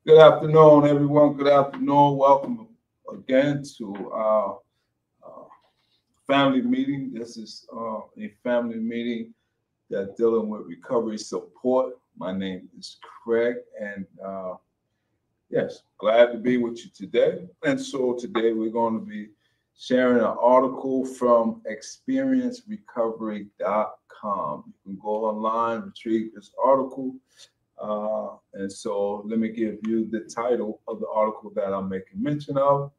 Good afternoon, everyone. Good afternoon. Welcome again to our family meeting. This is a family meeting that's dealing with recovery support. My name is Craig, and yes, glad to be with you today. And so today we're going to be sharing an article from experiencerecovery.com. You can go online, retrieve this article. And so let me give you the title of the article that I'm making mention of.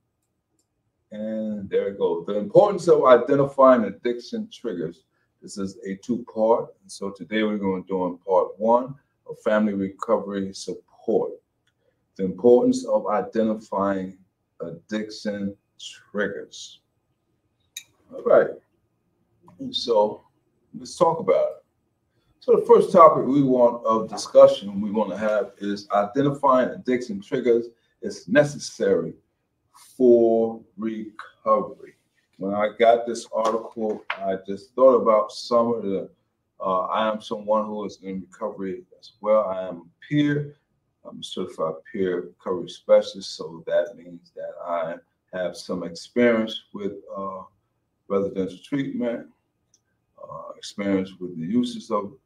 And there it goes. The importance of identifying addiction triggers. This is a two-part. And so today we're going to do in part one of family recovery support. The importance of identifying addiction triggers. All right. And so let's talk about it. So the first topic we want to have is identifying addiction triggers is necessary for recovery. When I got this article, I just thought about some of the, I am someone who is in recovery as well. I am a peer. I'm a certified peer recovery specialist. So that means that I have some experience with residential treatment, experience with the uses of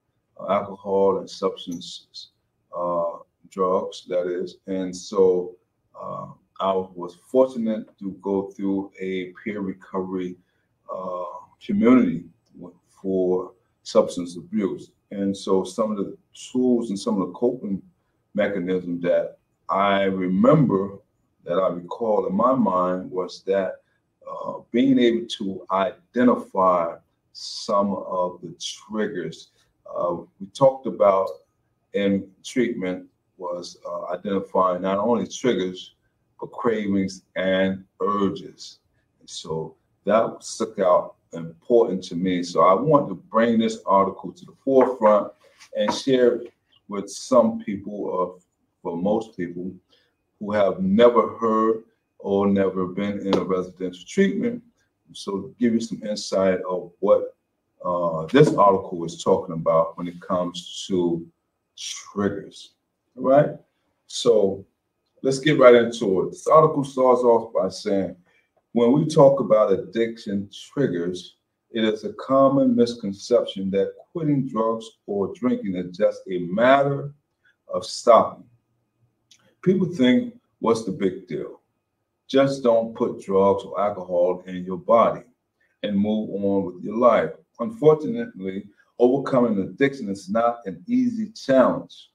alcohol and substances, drugs, that is. And so I was fortunate to go through a peer recovery community for substance abuse. And so some of the tools and some of the coping mechanisms that I remember, that I recall in my mind, was that being able to identify some of the triggers we talked about in treatment was identifying not only triggers, but cravings and urges. And so that stuck out important to me. So I want to bring this article to the forefront and share it with some people, for most people, who have never heard or never been in a residential treatment. So to give you some insight of what this article is talking about when it comes to triggers. All right, so let's get right into it. This article starts off by saying, when we talk about addiction triggers, it is a common misconception that quitting drugs or drinking is just a matter of stopping. People think, what's the big deal? Just don't put drugs or alcohol in your body and move on with your life. Unfortunately, overcoming addiction is not an easy challenge.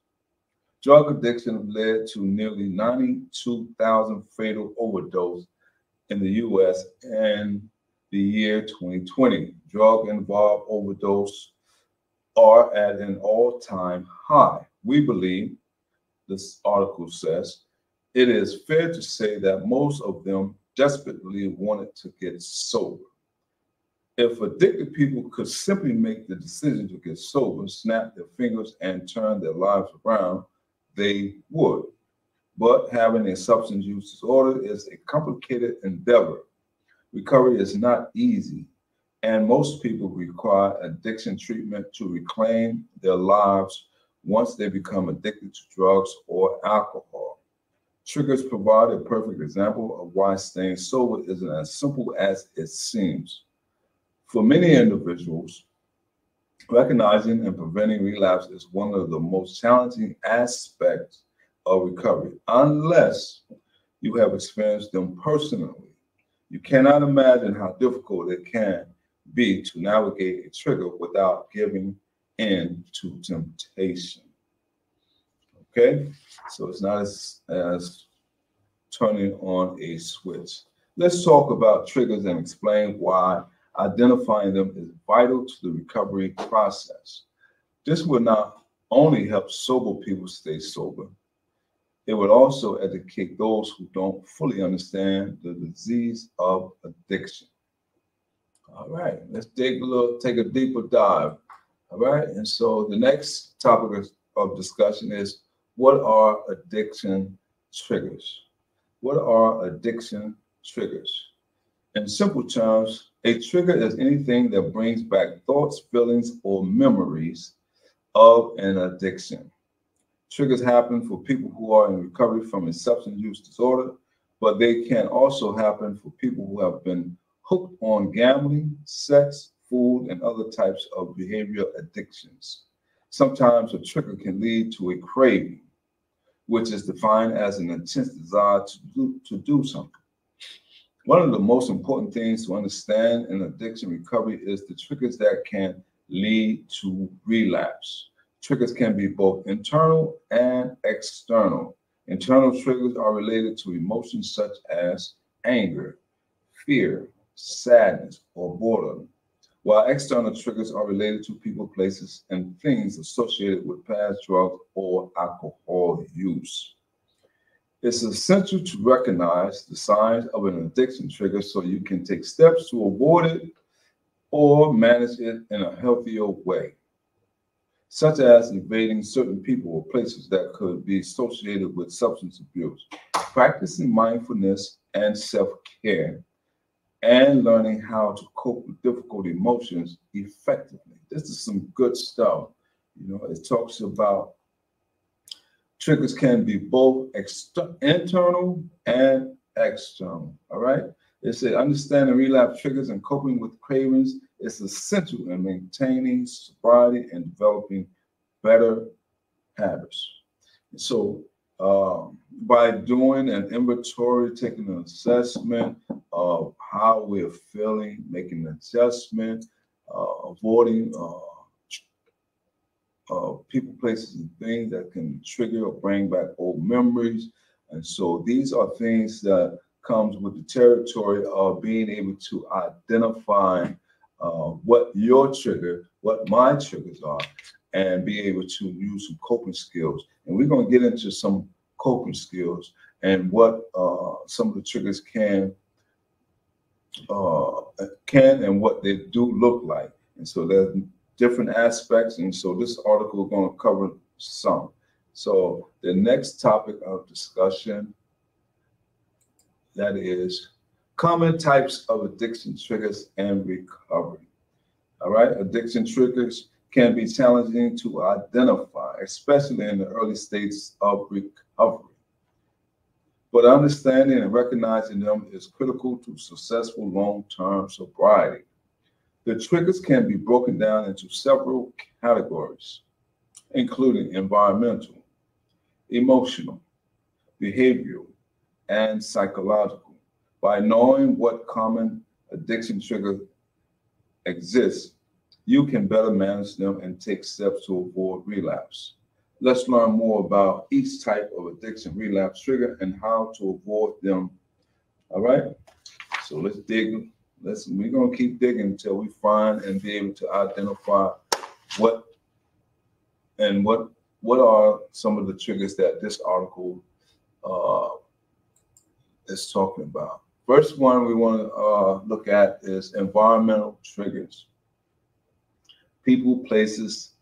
Drug addiction led to nearly 92,000 fatal overdoses in the U.S. in the year 2020. Drug-involved overdoses are at an all-time high. We believe, this article says, it is fair to say that most of them desperately wanted to get sober. If addicted people could simply make the decision to get sober, snap their fingers, and turn their lives around, they would. But having a substance use disorder is a complicated endeavor. Recovery is not easy, and most people require addiction treatment to reclaim their lives once they become addicted to drugs or alcohol. Triggers provide a perfect example of why staying sober isn't as simple as it seems. For many individuals, recognizing and preventing relapse is one of the most challenging aspects of recovery, unless you have experienced them personally. You cannot imagine how difficult it can be to navigate a trigger without giving in to temptation. Okay, so it's not as turning on a switch. Let's talk about triggers and explain why identifying them is vital to the recovery process. This will not only help sober people stay sober, it would also educate those who don't fully understand the disease of addiction. All right, let's take a deeper dive. All right, and so the next topic of discussion is, what are addiction triggers? What are addiction triggers? In simple terms, a trigger is anything that brings back thoughts, feelings, or memories of an addiction. Triggers happen for people who are in recovery from a substance use disorder, but they can also happen for people who have been hooked on gambling, sex, food, and other types of behavioral addictions. Sometimes a trigger can lead to a craving, which is defined as an intense desire to do something. One of the most important things to understand in addiction recovery is the triggers that can lead to relapse. Triggers can be both internal and external. Internal triggers are related to emotions such as anger, fear, sadness, or boredom, while external triggers are related to people, places, and things associated with past drug or alcohol use. It's essential to recognize the signs of an addiction trigger so you can take steps to avoid it or manage it in a healthier way, such as evading certain people or places that could be associated with substance abuse, practicing mindfulness and self-care, and learning how to cope with difficult emotions effectively. This is some good stuff. It talks about triggers can be both internal and external. All right. It said understanding relapse triggers and coping with cravings is essential in maintaining sobriety and developing better habits. So, by doing an inventory, taking an assessment of how we're feeling, making an adjustment, avoiding people, places, and things that can trigger or bring back old memories. And so these are things that comes with the territory of being able to identify what your trigger, what my triggers are, and be able to use some coping skills. And we're going to get into some coping skills and what some of the triggers can and what they do look like. And so there's different aspects, and so this article is going to cover some. So the next topic of discussion, that is common types of addiction triggers and recovery. All right, addiction triggers can be challenging to identify, especially in the early stages of recovery. But understanding and recognizing them is critical to successful long-term sobriety. The triggers can be broken down into several categories, including environmental, emotional, behavioral, and psychological. By knowing what common addiction triggers exist, you can better manage them and take steps to avoid relapse. Let's learn more about each type of addiction relapse trigger and how to avoid them. All right, so let's dig. We're gonna keep digging until we find and be able to identify what are some of the triggers that this article is talking about. First one we want to look at is environmental triggers. People, places,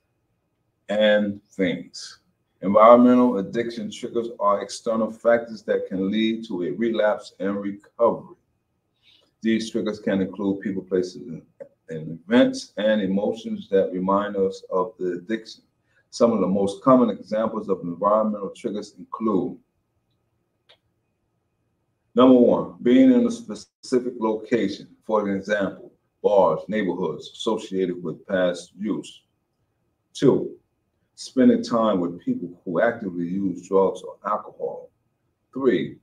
and things. Environmental addiction triggers are external factors that can lead to a relapse and recovery. These triggers can include people, places, and events and emotions that remind us of the addiction. Some of the most common examples of environmental triggers include: number one, being in a specific location, for example, bars, neighborhoods associated with past use. Two, spending time with people who actively use drugs or alcohol. Three,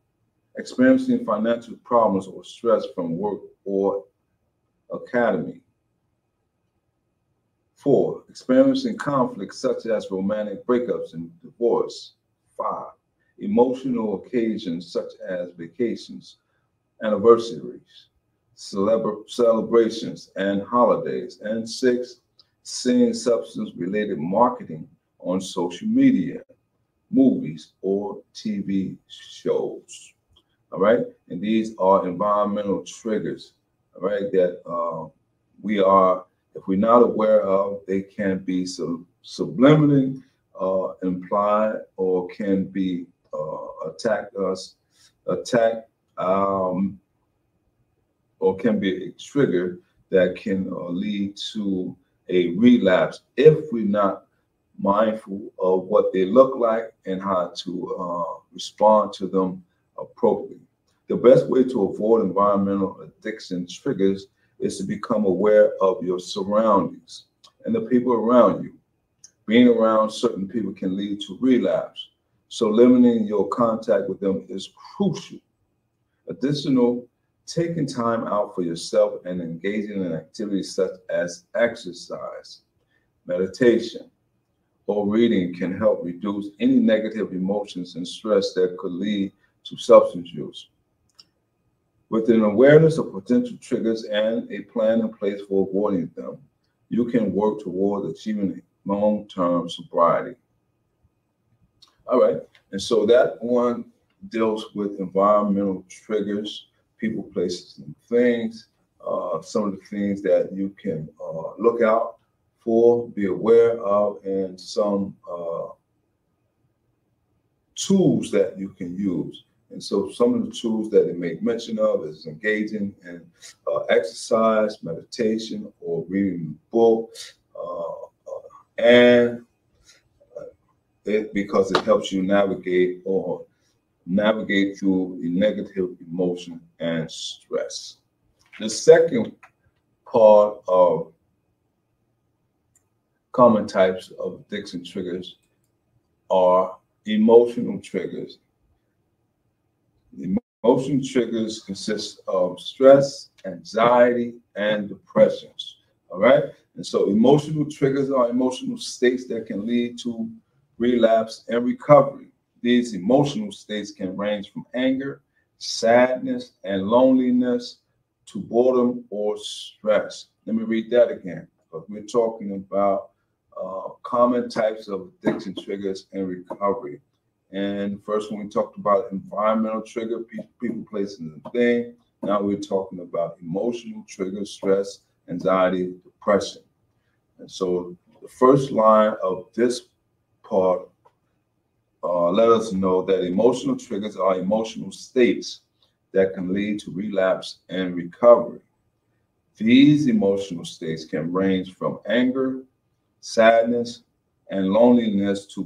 experiencing financial problems or stress from work or academy. Four, experiencing conflicts such as romantic breakups and divorce. Five, emotional occasions such as vacations, anniversaries, celebrations, and holidays. And six, seeing substance-related marketing on social media, movies, or TV shows. All right, and these are environmental triggers. All right, that if we're not aware of, they can be subliminally implied or can be or can be a trigger that can lead to a relapse if we're not mindful of what they look like and how to respond to them appropriately. The best way to avoid environmental addiction triggers is to become aware of your surroundings and the people around you. Being around certain people can lead to relapse, so limiting your contact with them is crucial. Additional, taking time out for yourself and engaging in activities such as exercise, meditation, or reading can help reduce any negative emotions and stress that could lead to substance use. With an awareness of potential triggers and a plan in place for avoiding them, you can work toward achieving long-term sobriety. All right, and so that one deals with environmental triggers, people, places, and things. Some of the things that you can look out for, be aware of, and some tools that you can use. And so some of the tools that they make mention of is engaging in exercise, meditation, or reading a book, and because it helps you navigate through the negative emotion and stress. The second part of common types of addiction triggers are emotional triggers. Emotional triggers consist of stress, anxiety, and depressions. All right. And so emotional triggers are emotional states that can lead to relapse and recovery. These emotional states can range from anger, sadness, and loneliness to boredom or stress. Let me read that again, because we're talking about common types of addiction triggers and recovery. And first, when we talked about environmental trigger, people, places, and thing. Now we're talking about emotional triggers, stress, anxiety, depression. And so the first line of this part let us know that emotional triggers are emotional states that can lead to relapse and recovery. These emotional states can range from anger, sadness, and loneliness to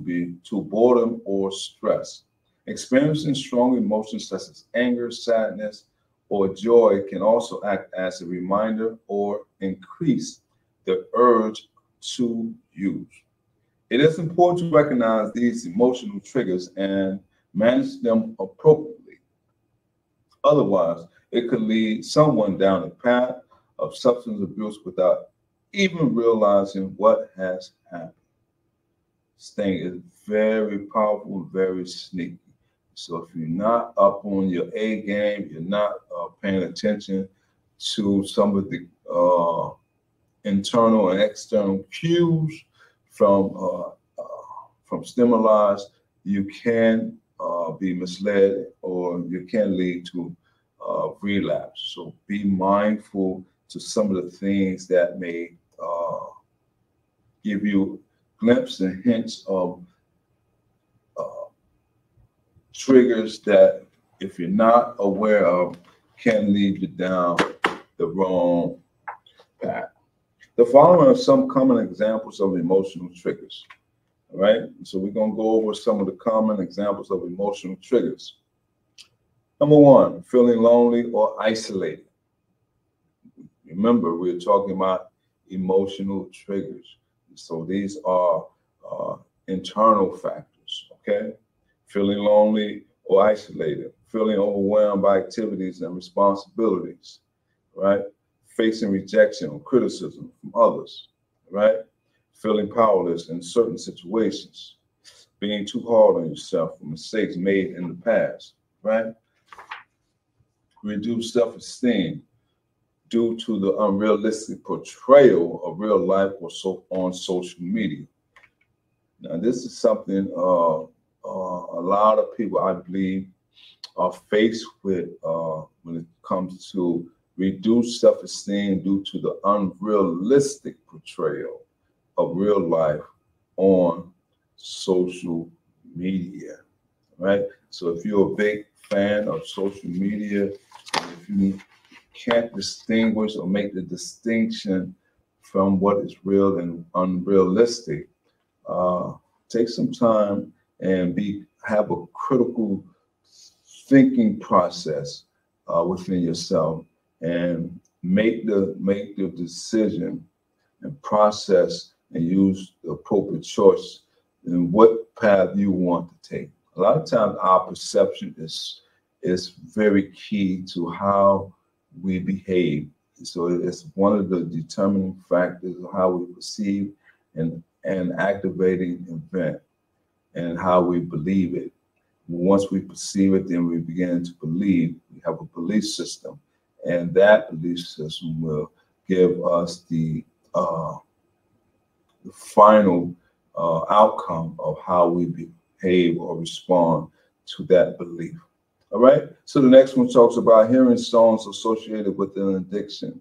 boredom or stress. Experiencing strong emotions such as anger, sadness, or joy can also act as a reminder or increase the urge to use. It is important to recognize these emotional triggers and manage them appropriately. Otherwise, it could lead someone down a path of substance abuse without even realizing what has happened. This thing is very powerful, very sneaky. So if you're not up on your A game, you're not paying attention to some of the internal and external cues from stimuli, you can be misled or you can lead to relapse. So be mindful to some of the things that may give you glimpses and hints of triggers that, if you're not aware of, can lead you down the wrong path. The following are some common examples of emotional triggers. All right, so we're going to go over some of the common examples of emotional triggers. Number one, feeling lonely or isolated. Remember, we're talking about emotional triggers. So these are internal factors, okay? Feeling lonely or isolated, feeling overwhelmed by activities and responsibilities, right? Facing rejection or criticism from others, right? Feeling powerless in certain situations, being too hard on yourself for mistakes made in the past, right? Reduced self-esteem due to the unrealistic portrayal of real life or on social media. Now, this is something a lot of people, I believe, are faced with when it comes to reduced self-esteem due to the unrealistic portrayal of real life on social media, right? So if you're a big fan of social media, if you can't distinguish or make the distinction from what is real and unrealistic, take some time and have a critical thinking process within yourself, and make the decision and process and use the appropriate choice in what path you want to take. A lot of times our perception is very key to how we behave. So it's one of the determining factors of how we perceive and activating event, and how we believe it. Once we perceive it, then we begin to believe. We have a belief system, and that belief system will give us the final outcome of how we behave or respond to that belief. All right. So the next one talks about hearing songs associated with an addiction,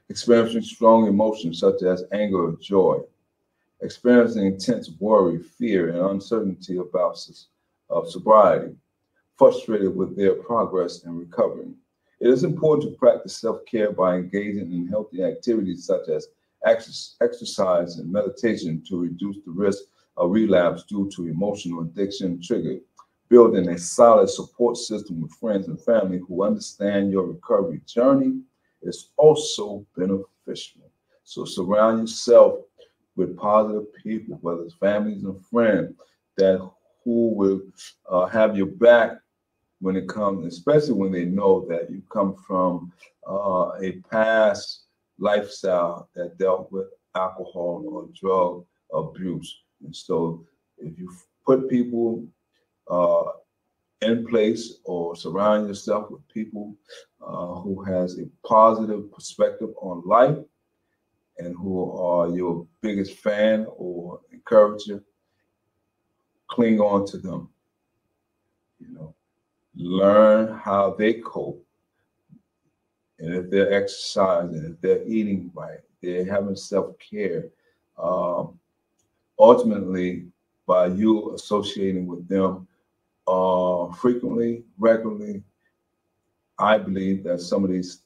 experiencing strong emotions such as anger or joy, experiencing intense worry, fear, and uncertainty about sobriety, frustrated with their progress in recovery. It is important to practice self-care by engaging in healthy activities such as exercise and meditation to reduce the risk of relapse due to emotional addiction triggered. Building a solid support system with friends and family who understand your recovery journey is also beneficial. So surround yourself with positive people, whether it's families and friends, who will have your back when it comes, especially when they know that you come from a past lifestyle that dealt with alcohol or drug abuse. And so if you put people in place or surround yourself with people who has a positive perspective on life and who are your biggest fan or encourager, cling on to them. Learn how they cope. And if they're exercising, if they're eating right, they're having self-care, ultimately by you associating with them frequently, regularly, I believe that some of these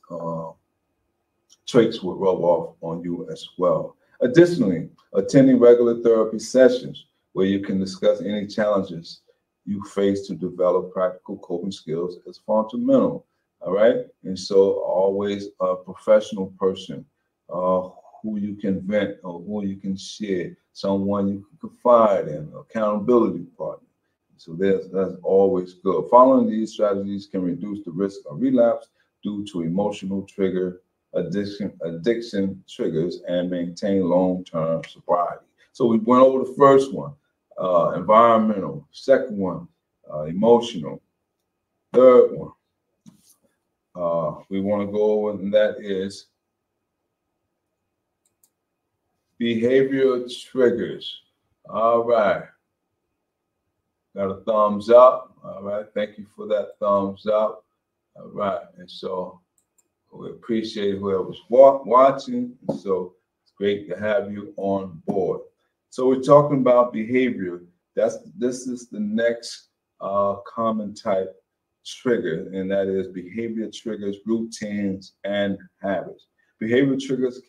traits will rub off on you as well. Additionally, attending regular therapy sessions where you can discuss any challenges you face to develop practical coping skills is fundamental. All right. And so always a professional person who you can vent or who you can share, someone you can confide in, accountability partner. So that's always good. Following these strategies can reduce the risk of relapse due to emotional addiction triggers and maintain long-term sobriety. So we went over the first one, environmental. Second one, emotional. Third one, we want to go over, and that is behavioral triggers. All right. Got a thumbs up. All right. Thank you for that thumbs up. All right. And so we appreciate whoever's watching. And so it's great to have you on board. So we're talking about behavior. This is the next common type trigger, and that is behavior triggers, routines, and habits. Behavior triggers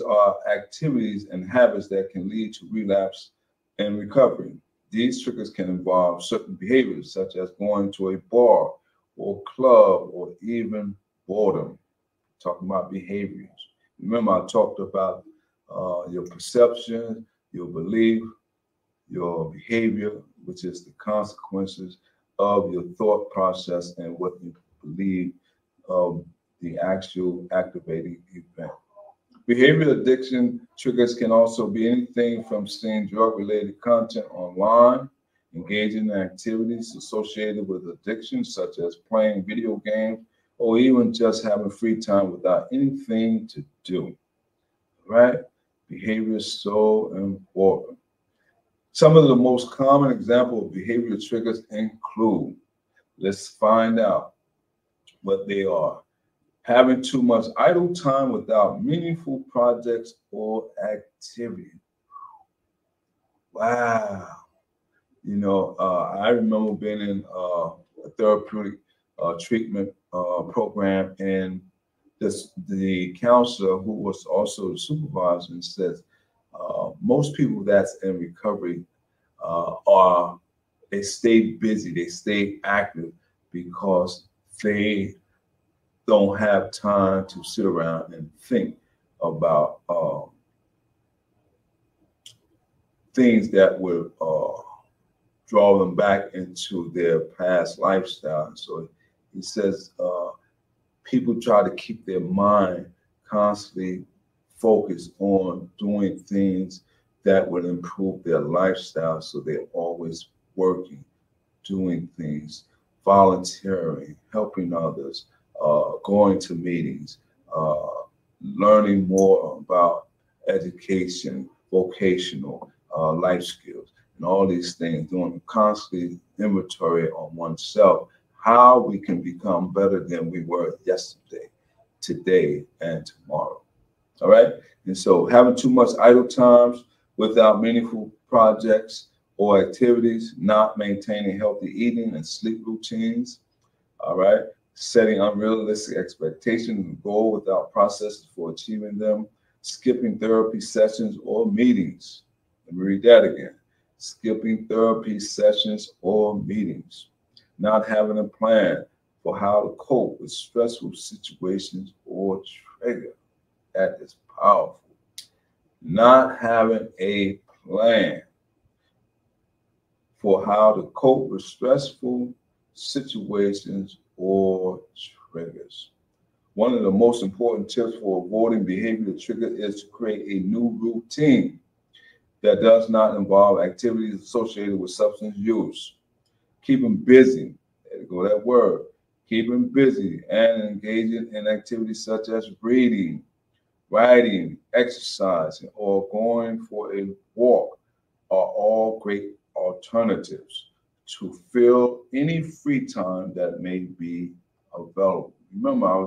are activities and habits that can lead to relapse and recovery. These triggers can involve certain behaviors, such as going to a bar or club, or even boredom. Talking about behaviors. Remember, I talked about your perception, your belief, your behavior, which is the consequences of your thought process and what you believe of the actual activating event. Behavioral addiction triggers can also be anything from seeing drug-related content online, engaging in activities associated with addiction, such as playing video games, or even just having free time without anything to do. Right? Behavior is so important. Some of the most common examples of behavioral triggers include, let's find out what they are. Having too much idle time without meaningful projects or activity. Wow. I remember being in a therapeutic treatment program, and the counselor, who was also the supervisor, says, Most people that's in recovery they stay busy, they stay active because they don't have time to sit around and think about things that would draw them back into their past lifestyle. So he says people try to keep their mind constantly focused on doing things that would improve their lifestyle. So they're always working, doing things, volunteering, helping others, going to meetings, learning more about education, vocational, life skills, and all these things, doing constantly inventory on oneself, how we can become better than we were yesterday, today, and tomorrow. All right. And so having too much idle times without meaningful projects or activities, not maintaining healthy eating and sleep routines. All right. Setting unrealistic expectations and goals without processes for achieving them. Skipping therapy sessions or meetings. Let me read that again. Skipping therapy sessions or meetings. Not having a plan for how to cope with stressful situations or trigger. That is powerful. Not having a plan for how to cope with stressful situations or triggers. One of the most important tips for avoiding behavioral trigger is to create a new routine that does not involve activities associated with substance use. Keep them busy. There you go, that word. Keep them busy and engaging in activities such as reading, writing, exercising, or going for a walk are all great alternatives to fill any free time that may be available. Remember,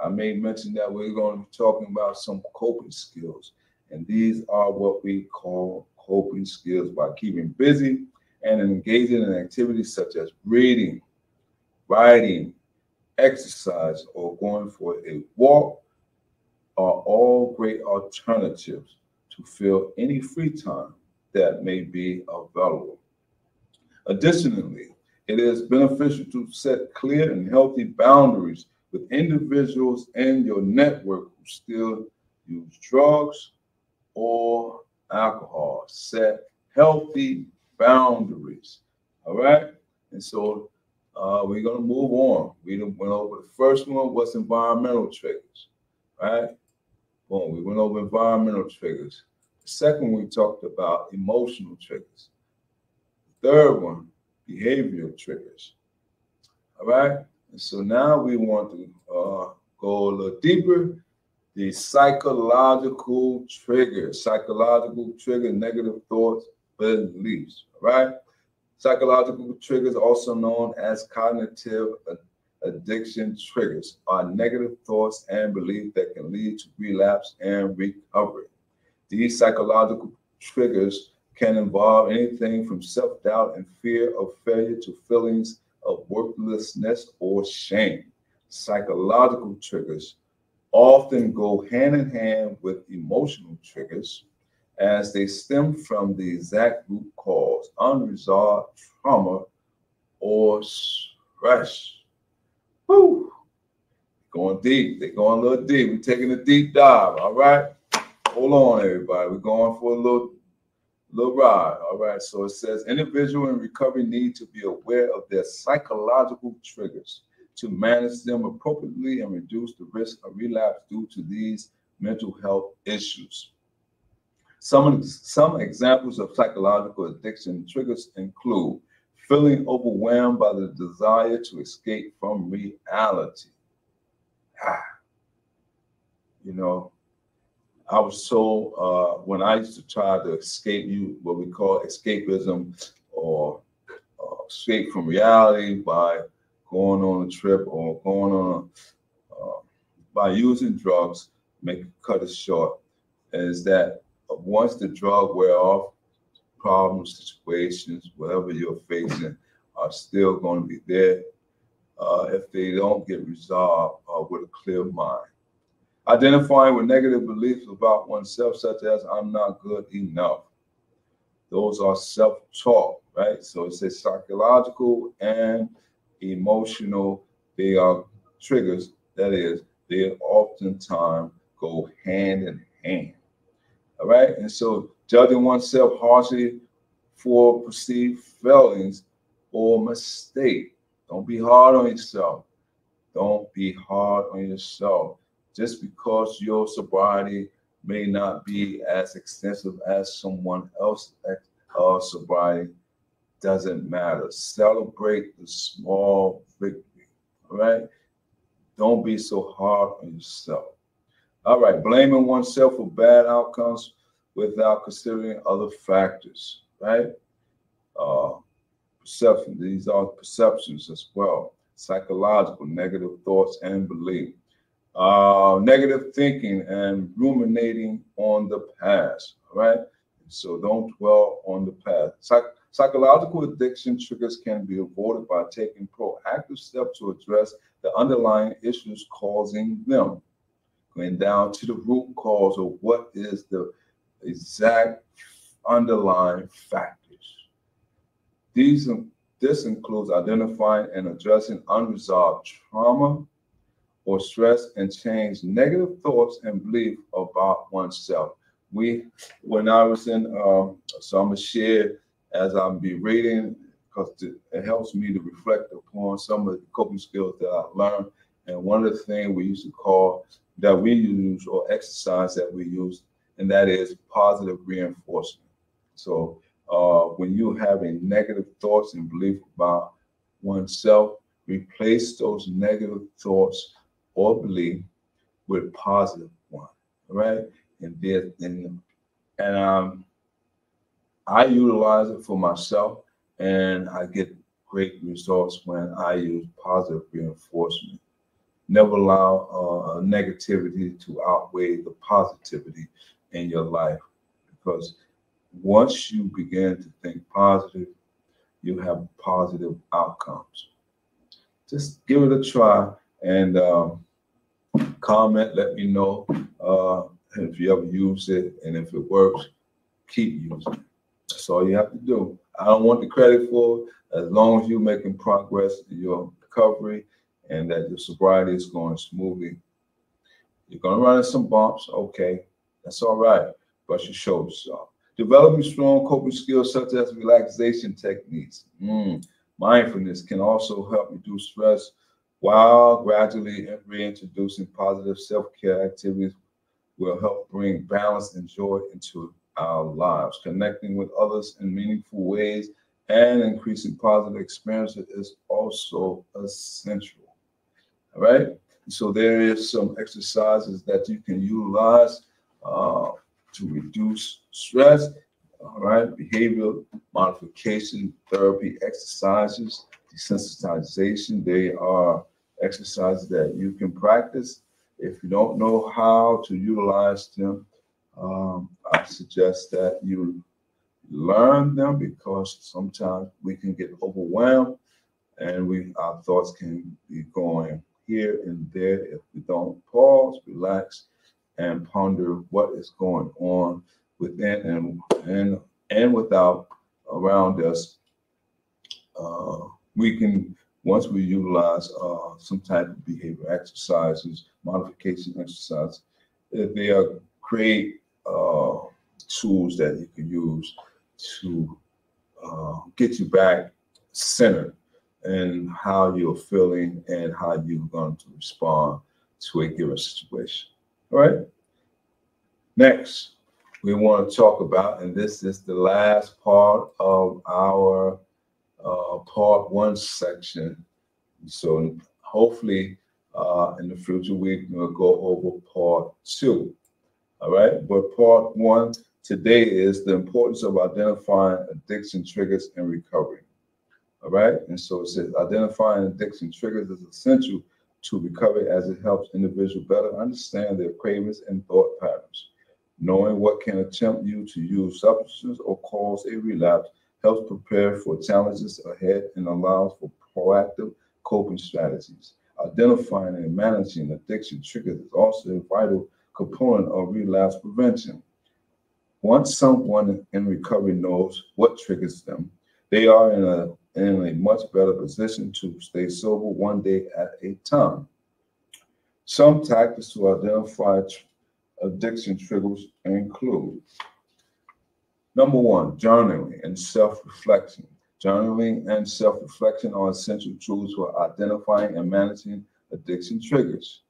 I made mention that we're going to be talking about some coping skills, and these are what we call coping skills. By keeping busy and engaging in activities such as reading, writing, exercise, or going for a walk are all great alternatives to fill any free time that may be available. Additionally, it is beneficial to set clear and healthy boundaries with individuals in your network who still use drugs or alcohol. Set healthy boundaries. All right? And so we're going to move on. We went over the first one, what's environmental triggers, right? Boom, we went over environmental triggers. The second one, we talked about emotional triggers. The third one, behavioral triggers. All right? And so now we want to go a little deeper. The psychological triggers. Psychological trigger, negative thoughts, beliefs. All right? Psychological triggers, also known as cognitive addiction triggers, are negative thoughts and beliefs that can lead to relapse and recovery. These psychological triggers can involve anything from self-doubt and fear of failure to feelings of worthlessness or shame. Psychological triggers often go hand in hand with emotional triggers as they stem from the exact root cause, unresolved trauma or stress. Whew. Going deep. They're going a little deep. We're taking a deep dive. All right. Hold on, everybody. We're going for a little ride. All right. So it says individual in recovery need to be aware of their psychological triggers to manage them appropriately and reduce the risk of relapse due to these mental health issues. Some examples of psychological addiction triggers include feeling overwhelmed by the desire to escape from reality. You know, I was told when I used to try to escape what we call escapism or escape from reality by going on a trip or going on by using drugs, cut it short, is that once the drug wear off, problems, situations, whatever you're facing are still going to be there if they don't get resolved with a clear mind. Identifying with negative beliefs about oneself, such as I'm not good enough. Those are self-talk, right? So it says psychological and emotional. They are triggers. That is, they oftentimes go hand in hand. All right. And so judging oneself harshly for perceived failings or mistake. Don't be hard on yourself. Don't be hard on yourself. Just because your sobriety may not be as extensive as someone else's sobriety doesn't matter. Celebrate the small victory. All right. Don't be so hard on yourself. All right. Blaming oneself for bad outcomes without considering other factors. Right. Uh, Perception. These are perceptions as well. Psychological, negative thoughts and belief. Negative thinking and ruminating on the past. All right. So don't dwell on the past. Psychological addiction triggers can be avoided by taking proactive steps to address the underlying issues causing them. Going down to the root cause of what is the exact underlying factors. These This includes identifying and addressing unresolved trauma or stress and change negative thoughts and beliefs about oneself. When I was in, so I'm gonna share as I'm be reading because it helps me to reflect upon some of the coping skills that I learned. And one of the things we used to call that we use or exercise that we use, and that is positive reinforcement. So when you have a negative thoughts and belief about oneself, replace those negative thoughts or belief with positive one, right? And I utilize it for myself, and I get great results when I use positive reinforcement. Never allow negativity to outweigh the positivity in your life, because once you begin to think positive, you have positive outcomes. Just give it a try and comment. Let me know if you ever use it, and if it works, keep using it. That's all you have to do. I don't want the credit for it. As long as you're making progress in your recovery and that your sobriety is going smoothly. You're going to run into some bumps. Okay, that's all right. Brush your shoulders off. Developing strong coping skills such as relaxation techniques. Mindfulness can also help reduce stress while gradually reintroducing positive self-care activities will help bring balance and joy into our lives. Connecting with others in meaningful ways and increasing positive experiences is also essential. All right. So there is some exercises that you can utilize to reduce stress. All right. Behavioral modification therapy exercises, desensitization. They are exercises that you can practice. If you don't know how to utilize them, I suggest that you learn them, because sometimes we can get overwhelmed and our thoughts can be going here and there if we don't pause, relax, and ponder what is going on within and without around us. We can, once we utilize some type of behavior exercises, modification exercise, they are great tools that you can use to get you back centered in how you're feeling and how you're going to respond to a given situation. All right. Next, we want to talk about, and this is the last part of our part one section. So hopefully in the future we will go over part two. All right. But part one today is the importance of identifying addiction triggers and recovery. All right. And so it says identifying addiction triggers is essential to recovery as it helps individuals better understand their cravings and thought patterns. Knowing what can tempt you to use substances or cause a relapse helps prepare for challenges ahead and allows for proactive coping strategies. Identifying and managing addiction triggers is also a vital component of relapse prevention. Once someone in recovery knows what triggers them, they are in a much better position to stay sober one day at a time. Some tactics to identify addiction triggers include: number one, journaling and self-reflection. Journaling and self-reflection are essential tools for identifying and managing addiction triggers.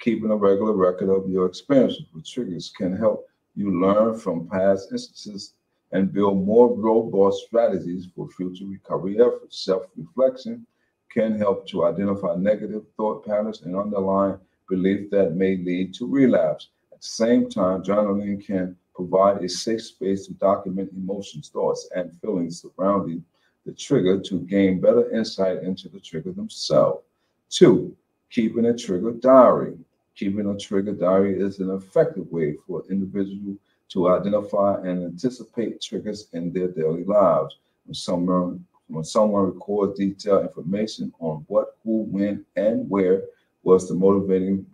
Keeping a regular record of your experiences with triggers can help you learn from past instances and build more robust strategies for future recovery efforts. Self-reflection can help to identify negative thought patterns and underlying beliefs that may lead to relapse. At the same time, journaling can provide a safe space to document emotions, thoughts, and feelings surrounding the trigger to gain better insight into the trigger themselves. Two, keeping a trigger diary. Keeping a trigger diary is an effective way for individuals to identify and anticipate triggers in their daily lives. When someone records detailed information on what, who, when, and where was the motivation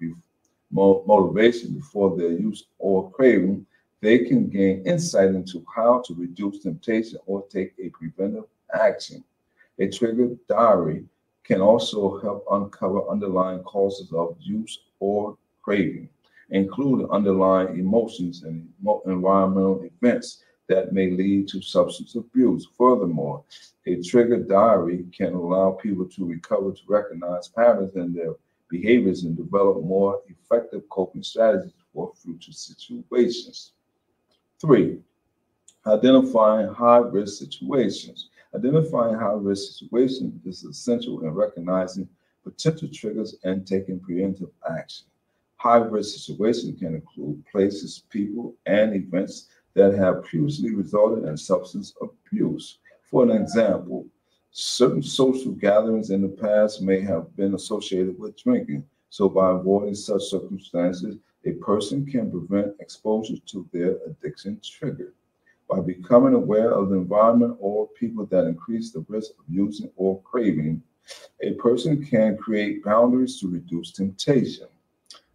before their use or craving, they can gain insight into how to reduce temptation or take a preventive action. A trigger diary can also help uncover underlying causes of use or craving, including underlying emotions and environmental events that may lead to substance abuse. Furthermore, a trigger diary can allow people to recover to recognize patterns in their behaviors and develop more effective coping strategies for future situations. Three, identifying high-risk situations. Identifying high-risk situations is essential in recognizing potential triggers and taking preemptive action. High-risk situations can include places, people, and events that have previously resulted in substance abuse. For an example, certain social gatherings in the past may have been associated with drinking. So by avoiding such circumstances, a person can prevent exposure to their addiction trigger. By becoming aware of the environment or people that increase the risk of using or craving, a person can create boundaries to reduce temptation.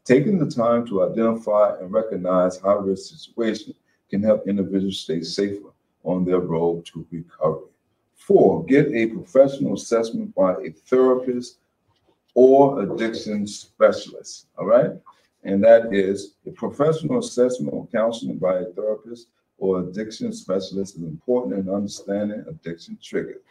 Taking the time to identify and recognize high-risk situations can help individuals stay safer on their road to recovery. Four, get a professional assessment by a therapist or addiction specialist, all right? And that is a professional assessment or counseling by a therapist or addiction specialist is important in understanding addiction triggers.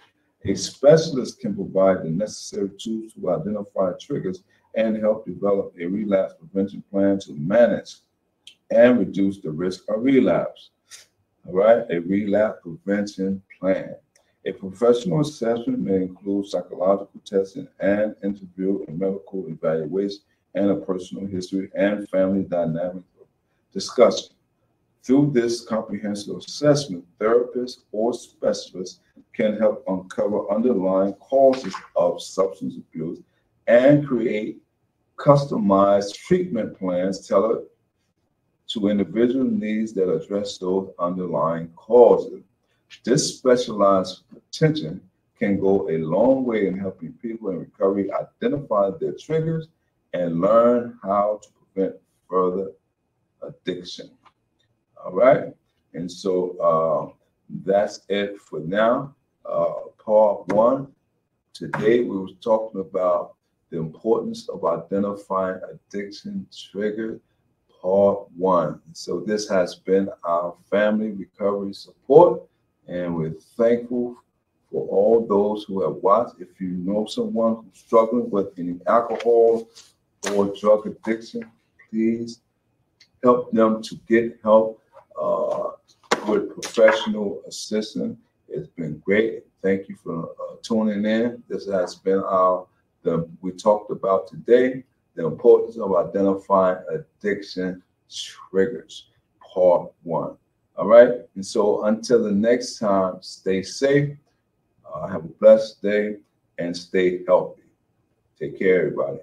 A specialist can provide the necessary tools to identify triggers and help develop a relapse prevention plan to manage and reduce the risk of relapse. All right, a relapse prevention plan. A professional assessment may include psychological testing and interview and medical evaluation and a personal history and family dynamic discussion. Through this comprehensive assessment, therapists or specialists can help uncover underlying causes of substance abuse and create customized treatment plans tailored to individual needs that address those underlying causes. This specialized attention can go a long way in helping people in recovery identify their triggers and learn how to prevent further addiction. All right, and so that's it for now. Part one. Today we were talking about the importance of identifying addiction triggers. Part one. So this has been our family recovery support, and we're thankful for all those who have watched. If you know someone who's struggling with any alcohol or drug addiction, please help them to get help with professional assistance. It's been great. Thank you for tuning in. This has been we talked about today, the importance of identifying addiction triggers, part one. All right. And so until the next time, stay safe, have a blessed day, and stay healthy. Take care, everybody.